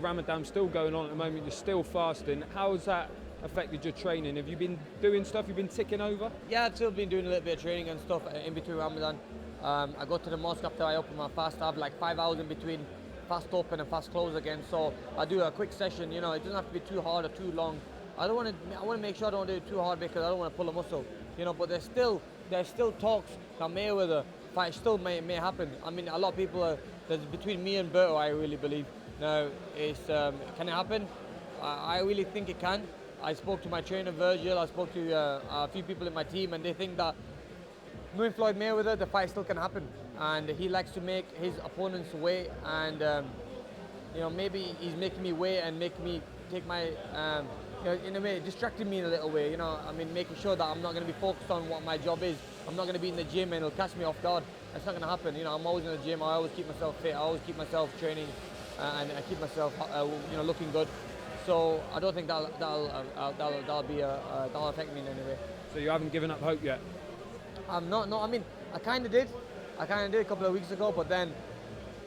Ramadan's still going on at the moment. You're still fasting. How has that affected your training? Have you been doing stuff? You've been ticking over? Yeah, I've still been doing a little bit of training and stuff in between Ramadan. I go to the mosque after I open my fast. I have like 5 hours in between fast open and fast close again. So I do a quick session. You know, it doesn't have to be too hard or too long. I want to make sure I don't do it too hard because I don't want to pull a muscle. You know, but there's still talks that Mayweather fight still may happen. I mean, a lot of people are there's between me and Berto. I really believe now it's can it happen? I really think it can. I spoke to my trainer Virgil. I spoke to a few people in my team, and they think that knowing Floyd Mayweather, the fight still can happen. And he likes to make his opponents wait, and you know, maybe he's making me wait and making me take my you know, in a way, distracting me in a little way, you know. I mean, making sure that I'm not going to be focused on what my job is. I'm not going to be in the gym and it'll catch me off guard. That's not going to happen. You know, I'm always in the gym. I always keep myself fit. I always keep myself training, and I keep myself, you know, looking good. So I don't think that'll affect me in any way. So you haven't given up hope yet? No. I mean, I kind of did. a couple of weeks ago, but then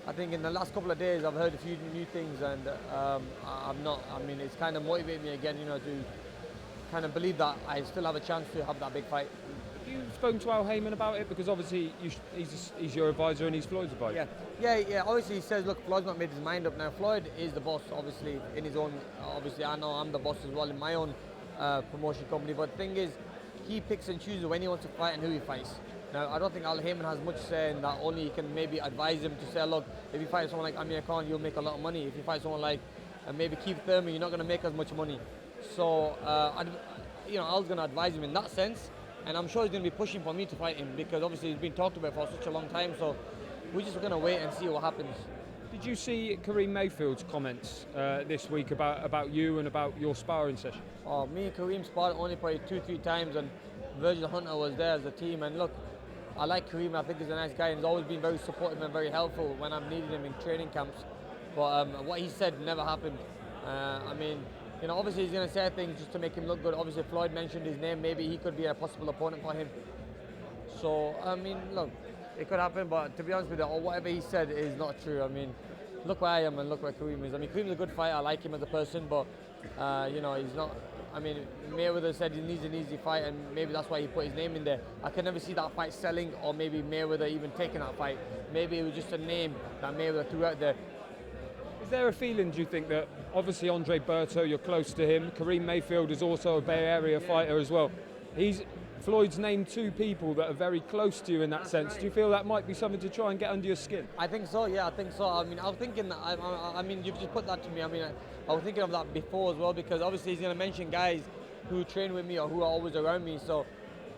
I think in the last couple of days I've heard a few new things, and it's kind of motivated me again, you know, to kind of believe that I still have a chance to have that big fight. Have you spoken to Al Heyman about it? Because obviously he's your advisor and he's Floyd's advisor. Yeah. Obviously he says, look, Floyd's not made his mind up. Now Floyd is the boss, obviously, in his own. Obviously I know I'm the boss as well in my own promotion company. But the thing is, he picks and chooses when he wants to fight and who he fights. Now, I don't think Al Heyman has much say in that. Only he can maybe advise him to say, look, if you fight someone like Amir Khan, you'll make a lot of money. If you fight someone like maybe Keith Thurman, you're not going to make as much money. So, Al's going to advise him in that sense. And I'm sure he's going to be pushing for me to fight him because obviously he's been talked about for such a long time. So, we're just going to wait and see what happens. Did you see Kareem Mayfield's comments this week about you and about your sparring session? Oh, me and Kareem sparred only probably 2-3 times, and Virgil Hunter was there as a team. And look, I like Kareem. I think he's a nice guy, and he's always been very supportive and very helpful when I've needed him in training camps. But what he said never happened. Obviously he's going to say things just to make him look good. Obviously Floyd mentioned his name. Maybe he could be a possible opponent for him. So, look, it could happen, but to be honest with you, whatever he said is not true. I mean, look where I am and look where Kareem is. I mean, Kareem's a good fighter. I like him as a person, but, he's not. I mean, Mayweather said he needs an easy fight, and maybe that's why he put his name in there. I can never see that fight selling, or maybe Mayweather even taking that fight. Maybe it was just a name that Mayweather threw out there. Is there a feeling, do you think, that obviously Andre Berto, you're close to him, Kareem Mayfield is also a Bay Area fighter as well. Floyd's named two people that are very close to you in that sense. Right. Do you feel that might be something to try and get under your skin? I think so, yeah, I think so. I mean, I was thinking, you've just put that to me. I mean, I was thinking of that before as well, because obviously he's going to mention guys who train with me or who are always around me. So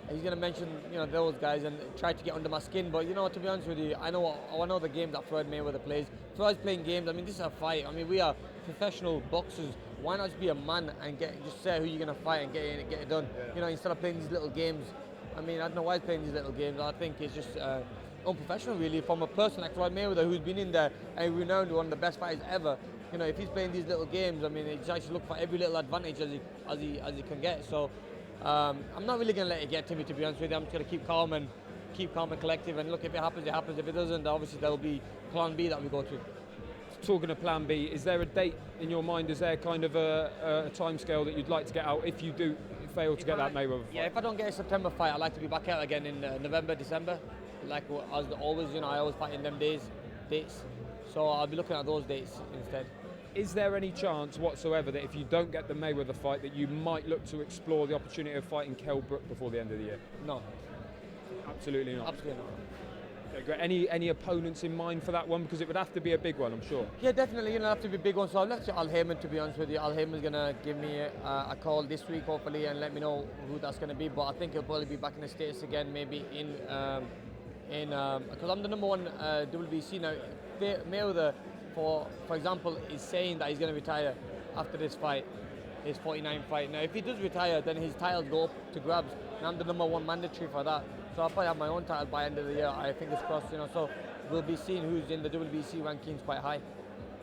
he's going to mention, those guys and try to get under my skin. But, to be honest with you, I know the game that Floyd Mayweather plays. Floyd's playing games. I mean, this is a fight. I mean, we are professional boxers. Why not just be a man and just say who you're going to fight and get it done? Instead of playing these little games. I mean, I don't know why he's playing these little games. I think it's just unprofessional, really, from a person like Floyd Mayweather, who's been in there and renowned one of the best fighters ever. If he's playing these little games, I mean, he's actually look for every little advantage as he can get. So I'm not really going to let it get to me, to be honest with you. I'm just going to keep calm and collective. And look, if it happens, it happens. If it doesn't, obviously there will be plan B that we go to. Talking of plan B, is there a date in your mind? Is there kind of a time scale that you'd like to get out if you do fail to get that Mayweather fight? Yeah, if I don't get a September fight, I'd like to be back out again in November, December. Like as always, I always fight in them dates. So I'll be looking at those dates instead. Is there any chance whatsoever that if you don't get the Mayweather fight, that you might look to explore the opportunity of fighting Kell Brook before the end of the year? No. Absolutely not? Absolutely not. Okay, great. Any opponents in mind for that one? Because it would have to be a big one, I'm sure. Yeah, definitely. It'll have to be a big one. So I'll let Al Heyman, to be honest with you. Al Heyman's going to give me a call this week, hopefully, and let me know who that's going to be. But I think he'll probably be back in the States again, maybe because I'm the number one WBC now. Mayweather, for example, is saying that he's going to retire after this fight, his 49 fight. Now, if he does retire, then his titles go up to grabs, and I'm the number one mandatory for that. So I'll probably have my own title by the end of the year. I fingers crossed, So we'll be seeing who's in the WBC rankings quite high.